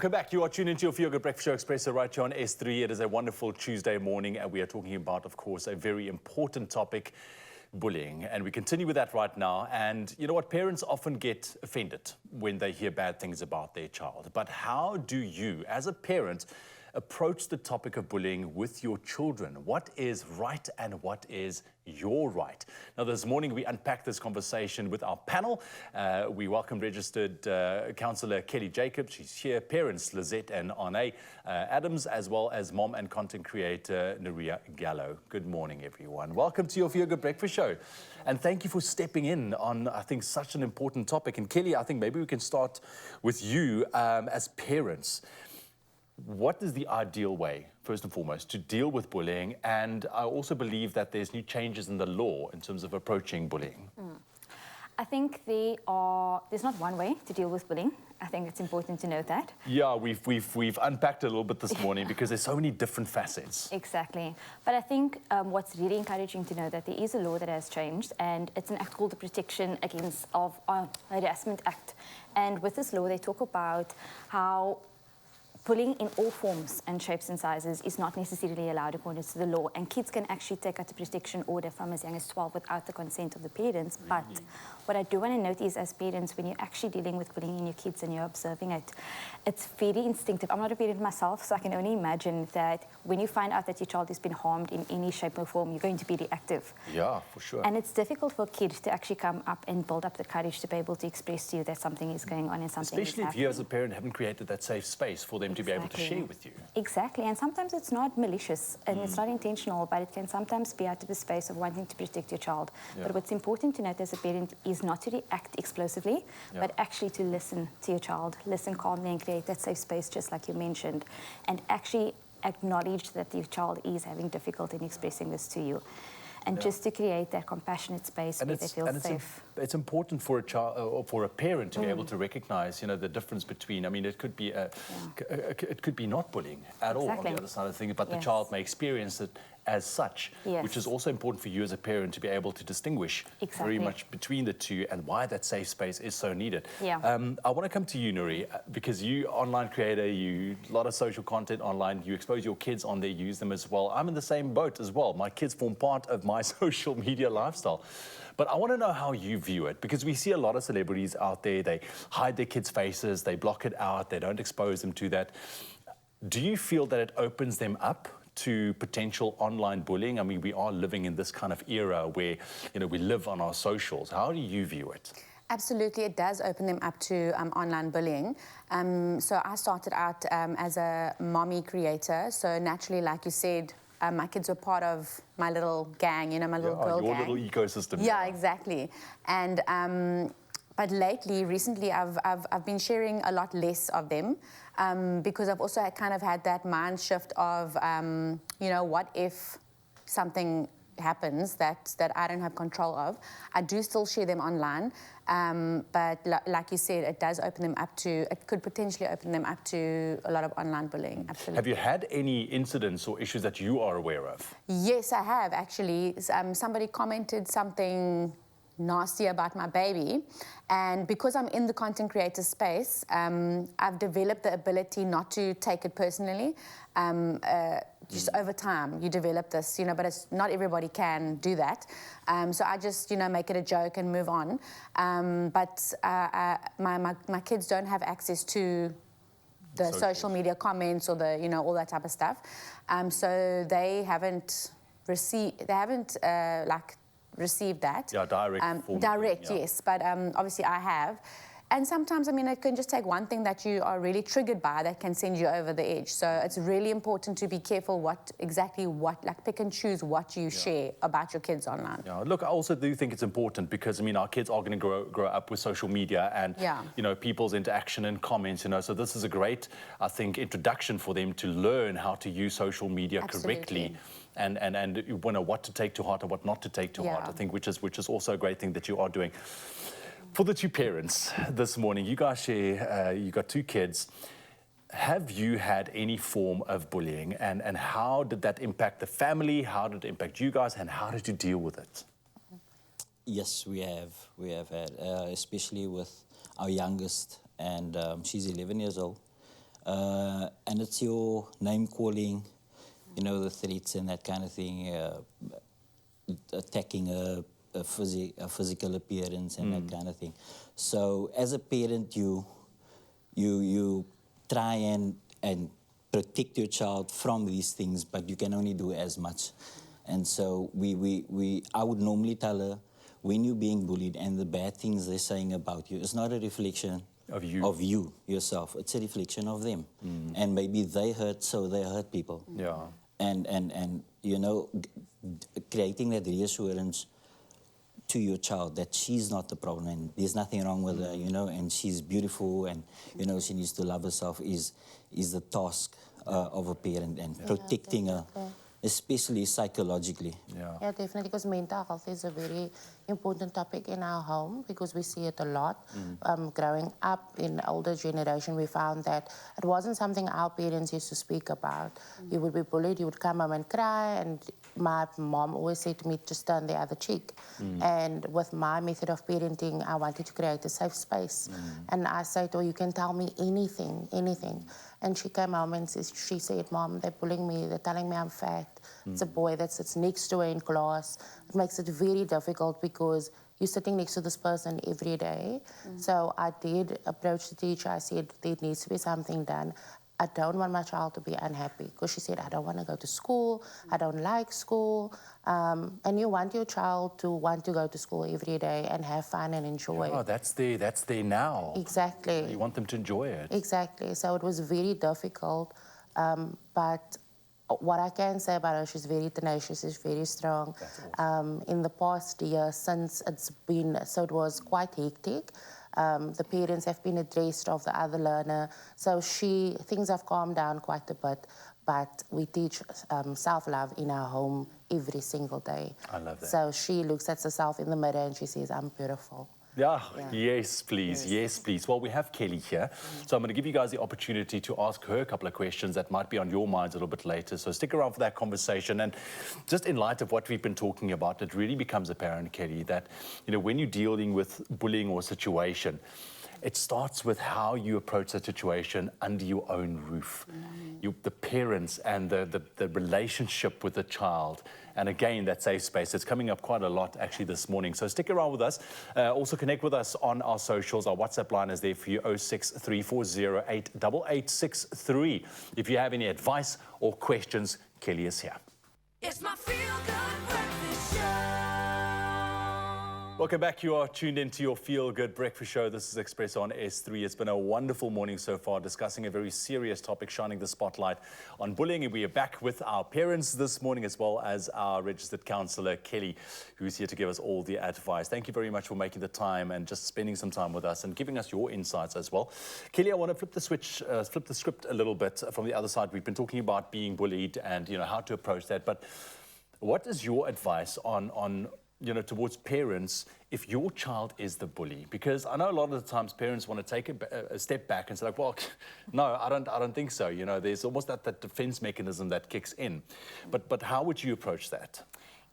Welcome back. You are tuned into your Feel Good Breakfast Show Expresso right here on S3. It is a wonderful Tuesday morning, and we are talking about, of course, a very important topic, bullying. And we continue with that right now. And you know what? Parents often get offended when they hear bad things about their child. But how do you, as a parent, approach the topic of bullying with your children? What is right and what is your right? Now, this morning we unpacked this conversation with our panel. We welcome registered counsellor Kelly Jacobs. She's here. Parents Lizette and Arne Adams, as well as mom and content creator Naria Gallo. Good morning, everyone. Welcome to your Feel Good Breakfast Show. And thank you for stepping in on, I think, such an important topic. And Kelly, I think maybe we can start with you as parents. What is the ideal way, first and foremost, to deal with bullying? And I also believe that there's new changes in the law in terms of approaching bullying. I think there's not one way to deal with bullying. I think it's important to note that. Yeah, we've unpacked it a little bit this morning because there's so many different facets. Exactly. But I think what's really encouraging to know that there is a law that has changed, and it's an act called the Protection Against Harassment Act. And with this law, they talk about how bullying in all forms and shapes and sizes is not necessarily allowed according to the law, and kids can actually take out a protection order from as young as 12 without the consent of the parents. But what I do want to note is, as parents, when you're actually dealing with bullying in your kids and you're observing it, it's very instinctive. I'm not a parent myself, so I can only imagine that when you find out that your child has been harmed in any shape or form, you're going to be reactive. Yeah, for sure. And it's difficult for a kid to actually come up and build up the courage to be able to express to you that something is going on and something is happening. Especially if you as a parent haven't created that safe space for them to be able to share with you. Exactly, and sometimes it's not malicious and it's not intentional, but it can sometimes be out of the space of wanting to protect your child. Yeah. But what's important to note as a parent is not to react explosively, but actually to listen to your child, listen calmly and create that safe space, just like you mentioned, and actually acknowledge that your child is having difficulty in expressing this to you. And just to create that compassionate space where they feel safe. It's important for a child or for a parent to be able to recognize, you know, the difference between. I mean, it could be it could be not bullying at all on the other side of things, but the child may experience it as such, which is also important for you as a parent to be able to distinguish very much between the two and why that safe space is so needed. Yeah. I want to come to you, Nuri, because you online creator, you a lot of social content online, you expose your kids on there, use them as well. I'm in the same boat as well. My kids form part of my social media lifestyle. But I want to know how you view it, because we see a lot of celebrities out there, they hide their kids' faces, they block it out, they don't expose them to that. Do you feel that it opens them up to potential online bullying? I mean, we are living in this kind of era where, you know, we live on our socials. How do you view it? Absolutely, it does open them up to online bullying. So I started out as a mommy creator. So naturally, like you said, my kids were part of my little gang, you know, my little girl gang. Your little ecosystem. Yeah, exactly. And but recently, I've been sharing a lot less of them because I've also kind of had that mind shift of, you know, what if something happens that I don't have control of. I do still share them online, but like you said, it does open them up to, it could potentially open them up to a lot of online bullying, absolutely. Have you had any incidents or issues that you are aware of? Yes, I have actually. Somebody commented something nasty about my baby, and because I'm in the content creator space, I've developed the ability not to take it personally. Just over time, you develop this, you know, but it's not everybody can do that. So I just, you know, make it a joke and move on. But my kids don't have access to the social media comments or the, you know, all that type of stuff. So they haven't received that. Yeah, direct. Direct, yes. But obviously I have. And sometimes, I mean, it can just take one thing that you are really triggered by that can send you over the edge. So it's really important to be careful like pick and choose what you share about your kids online. Yeah, look, I also do think it's important because, I mean, our kids are going to grow up with social media and, you know, people's interaction and comments, you know. So this is a great, I think, introduction for them to learn how to use social media correctly. And you know what to take to heart and what not to take to heart, I think, which is also a great thing that you are doing. For the two parents this morning, you guys share, you got two kids. Have you had any form of bullying, and how did that impact the family? How did it impact you guys, and how did you deal with it? Yes, we have. We have had, especially with our youngest, and she's 11 years old. and it's your name calling, you know, the threats and that kind of thing, attacking a physical appearance and that kind of thing. So as a parent, you try and protect your child from these things, but you can only do as much. And so I would normally tell her, when you're being bullied and the bad things they're saying about you, it's not a reflection of you yourself. It's a reflection of them. And maybe they hurt, so they hurt people. Yeah. And you know, creating that reassurance to your child that she's not the problem and there's nothing wrong with her, you know, and she's beautiful and, you know, she needs to love herself is the task of a parent, and protecting her, especially psychologically. Yeah, definitely, because mental health is a very important topic in our home because we see it a lot. Growing up in older generation, we found that it wasn't something our parents used to speak about. You would be bullied, you would come home and cry, and my mom always said to me, just turn the other cheek. And with my method of parenting, I wanted to create a safe space. And I said, oh, you can tell me anything, anything. And she came home and she said, Mom, they're bullying me, they're telling me I'm fat. It's a boy that sits next to her in class. It makes it very difficult because you're sitting next to this person every day. So I did approach the teacher. I said, there needs to be something done. I don't want my child to be unhappy, because she said, I don't want to go to school, I don't like school. And you want your child to want to go to school every day and have fun and enjoy. Oh, that's there now. Exactly. You want them to enjoy it. Exactly. So it was very difficult. But what I can say about her, she's very tenacious, she's very strong. That's awesome. In the past year, since it's been, so it was quite hectic. The parents have been addressed of the other learner. So things have calmed down quite a bit, but we teach self-love in our home every single day. I love that. So she looks at herself in the mirror and she says, I'm beautiful. Yeah, yes, please, yes, please. Well, we have Kelly here, so I'm going to give you guys the opportunity to ask her a couple of questions that might be on your minds a little bit later. So stick around for that conversation. And just in light of what we've been talking about, it really becomes apparent, Kelly, that, you know, when you're dealing with bullying or situation, it starts with how you approach the situation under your own roof. The parents and the relationship with the child. And again, that safe space. It's coming up quite a lot actually this morning. So stick around with us. Also connect with us on our socials. Our WhatsApp line is there for you, 0634088863. If you have any advice or questions, Kelly is here. It's my feel-good breakfast show. Welcome back. You are tuned into your Feel Good Breakfast Show. This is Expresso on S3. It's been a wonderful morning so far, discussing a very serious topic, shining the spotlight on bullying. And we are back with our parents this morning, as well as our registered counsellor, Kelly, who's here to give us all the advice. Thank you very much for making the time and just spending some time with us and giving us your insights as well. Kelly, I want to flip the script a little bit from the other side. We've been talking about being bullied and, you know, how to approach that. But what is your advice on you know, towards parents if your child is the bully? Because I know a lot of the times parents want to take a step back and say, like, well, no, I don't think so. You know, there's almost that defense mechanism that kicks in. But how would you approach that?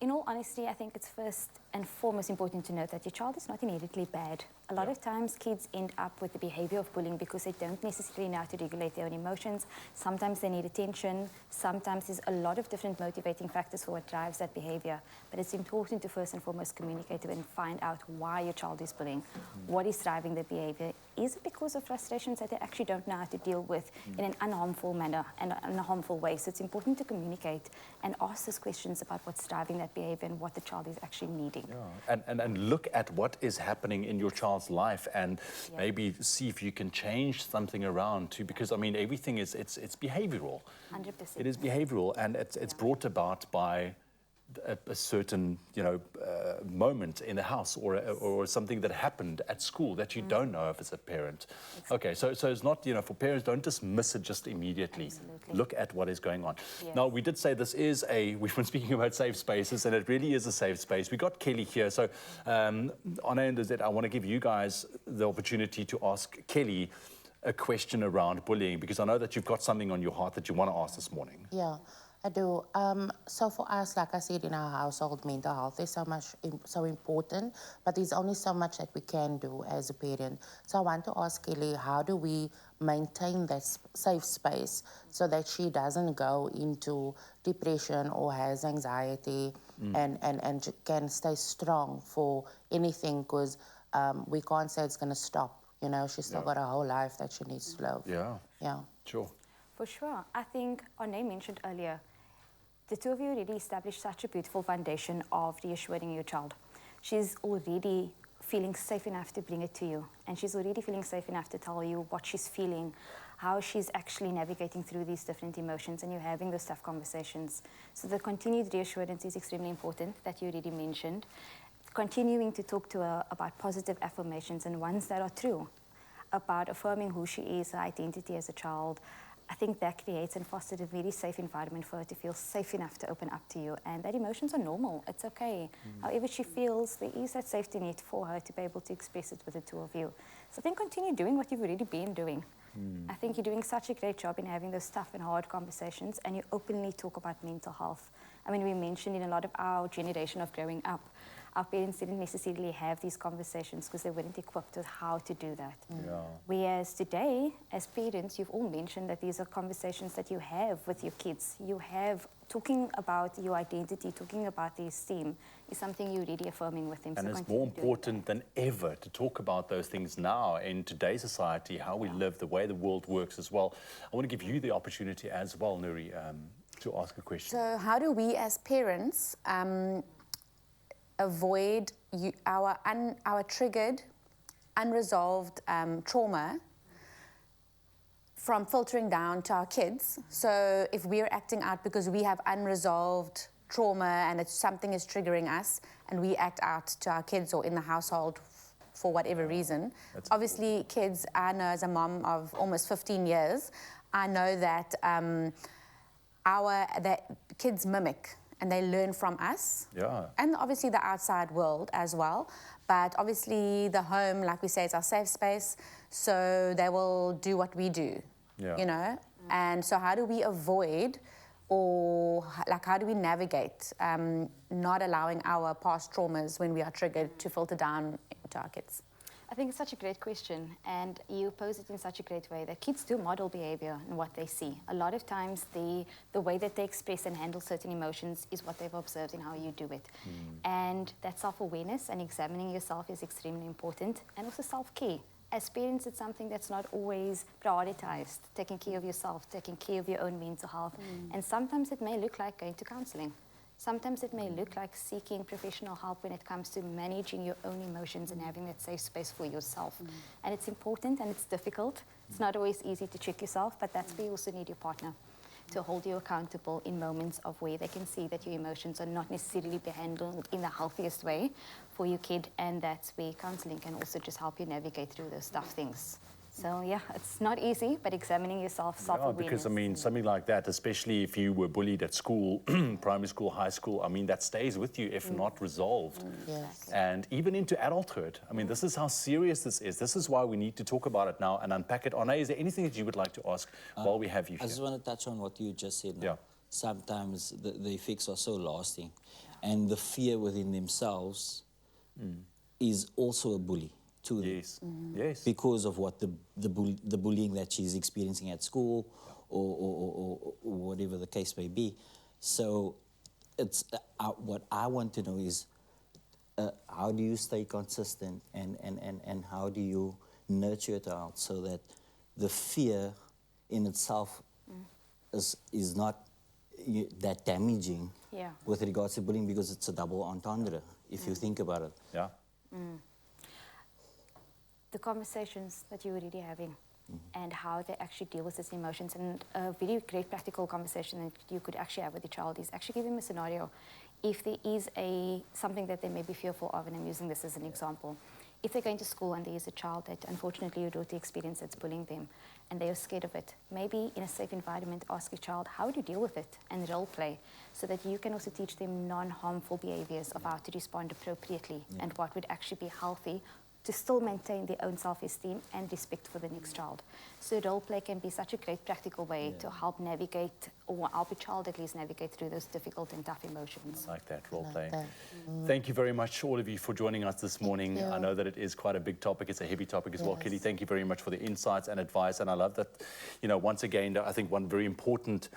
In all honesty, I think it's first and foremost important to note that your child is not immediately bad. A lot of times kids end up with the behavior of bullying because they don't necessarily know how to regulate their own emotions. Sometimes they need attention. Sometimes there's a lot of different motivating factors for what drives that behavior. But it's important to first and foremost communicate and find out why your child is bullying. What is driving the behavior? Is it because of frustrations that they actually don't know how to deal with in an unharmful manner and in a harmful way? So it's important to communicate and ask those questions about what's driving that behavior and what the child is actually needing. Yeah. And look at what is happening in your child's life and maybe see if you can change something around too, because I mean everything is it's behavioral. 100%. It is behavioral, and it's brought about by a certain, you know, moment in the house or something that happened at school that you don't know of as a parent. Exactly. Okay, so it's not, you know, for parents, don't dismiss it just immediately. Absolutely. Look at what is going on. Yes. Now, we did say this is we've been speaking about safe spaces, and it really is a safe space. We got Kelly here, so on our end is that I want to give you guys the opportunity to ask Kelly a question around bullying, because I know that you've got something on your heart that you want to ask this morning. Yeah. I do. So for us, like I said, in our household, mental health is so important, but there's only so much that we can do as a parent. So I want to ask Kelly, how do we maintain that safe space so that she doesn't go into depression or has anxiety and can stay strong for anything, because we can't say it's going to stop. You know, she's still got a whole life that she needs to live. Yeah. Yeah. Sure. For sure. I think Arne mentioned earlier, the two of you already established such a beautiful foundation of reassuring your child. She's already feeling safe enough to bring it to you, and she's already feeling safe enough to tell you what she's feeling, how she's actually navigating through these different emotions, and you're having those tough conversations. So the continued reassurance is extremely important, that you already mentioned. Continuing to talk to her about positive affirmations and ones that are true, about affirming who she is, her identity as a child. I think that creates and fosters a very safe environment for her to feel safe enough to open up to you, and that emotions are normal. It's okay. However she feels, there is that safety net for her to be able to express it with the two of you. So I think continue doing what you've already been doing. I think you're doing such a great job in having those tough and hard conversations, and you openly talk about mental health. I mean, we mentioned in a lot of our generation of growing up, our parents didn't necessarily have these conversations because they weren't equipped with how to do that. Yeah. Whereas today, as parents, you've all mentioned that these are conversations that you have with your kids. You have talking about your identity, talking about the esteem is something you're really affirming with them. And So it's continue more doing important than ever to talk about those things now in today's society, how we live, the way the world works as well. I want to give you the opportunity as well, Nuri, to ask a question. So how do we as parents avoid our triggered, unresolved trauma from filtering down to our kids? So if we're acting out because we have unresolved trauma and something is triggering us, and we act out to our kids or in the household for whatever reason. Obviously, kids, I know as a mom of almost 15 years, I know that that kids mimic and they learn from us. Yeah. And obviously the outside world as well. But obviously the home, like we say, is our safe space. So they will do what we do, you know? And so how do we avoid, or like how do we navigate not allowing our past traumas when we are triggered to filter down to our kids? I think it's such a great question, and you pose it in such a great way that kids do model behavior in what they see. A lot of times the way that they express and handle certain emotions is what they've observed in how you do it. And that self-awareness and examining yourself is extremely important, and also self-care. As parents, it's something that's not always prioritized, taking care of yourself, taking care of your own mental health. And sometimes it may look like going to counseling. Sometimes it may look like seeking professional help when it comes to managing your own emotions and having that safe space for yourself. And it's important and it's difficult. It's not always easy to check yourself, but that's where you also need your partner to hold you accountable in moments of where they can see that your emotions are not necessarily be handled in the healthiest way for your kid, and that's where counseling can also just help you navigate through those tough things. So yeah, it's not easy, but examining yourself, self-awareness. Because, I mean, something like that, especially if you were bullied at school, primary school, high school, I mean, that stays with you if not resolved. Yes. And even into adulthood. I mean, this is how serious this is. This is why we need to talk about it now and unpack it. Arne, is there anything that you would like to ask while we have you I here? just want to touch on what you just said now. Yeah. Sometimes the effects are so lasting, and the fear within themselves is also a bully to them. Yes, yes. Because of what the bullying that she's experiencing at school or whatever the case may be. So it's what I want to know is how do you stay consistent and how do you nurture it out so that the fear in itself is not that damaging with regards to bullying, because it's a double entendre if you think about it. Yeah. The conversations that you're already having and how they actually deal with these emotions. And a very great practical conversation that you could actually have with your child is actually give them a scenario. If there is something that they may be fearful of, and I'm using this as an example, if they're going to school and there is a child that unfortunately your daughter experienced that's bullying them and they are scared of it, maybe in a safe environment ask your child, how would you deal with it, and role play, so that you can also teach them non-harmful behaviors of how to respond appropriately and what would actually be healthy to still maintain their own self-esteem and respect for the next child. So role play can be such a great practical way to help navigate, or help a child at least navigate through those difficult and tough emotions. Like that role Like playing. that. Thank you very much, all of you, for joining us this morning. you. I know that it is quite a big topic. It's a heavy topic as well. Yes. Kelly, thank you very much for the insights and advice. And I love that, once again, I think one very important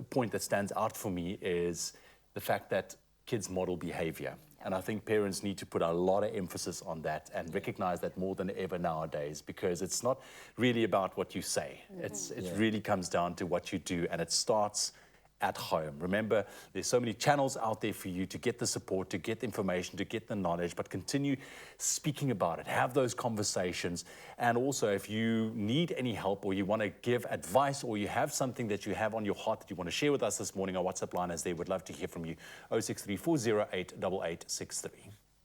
point that stands out for me is the fact that kids model behavior. And I think parents need to put a lot of emphasis on that and recognize that more than ever nowadays, because it's not really about what you say. It really comes down to what you do, and it starts at home. Remember, there's so many channels out there for you to get the support, to get the information, to get the knowledge, but continue speaking about it. Have those conversations. And also, if you need any help, or you want to give advice, or you have something that you have on your heart that you want to share with us this morning, our WhatsApp line is there. We'd love to hear from you. 063 408 8863.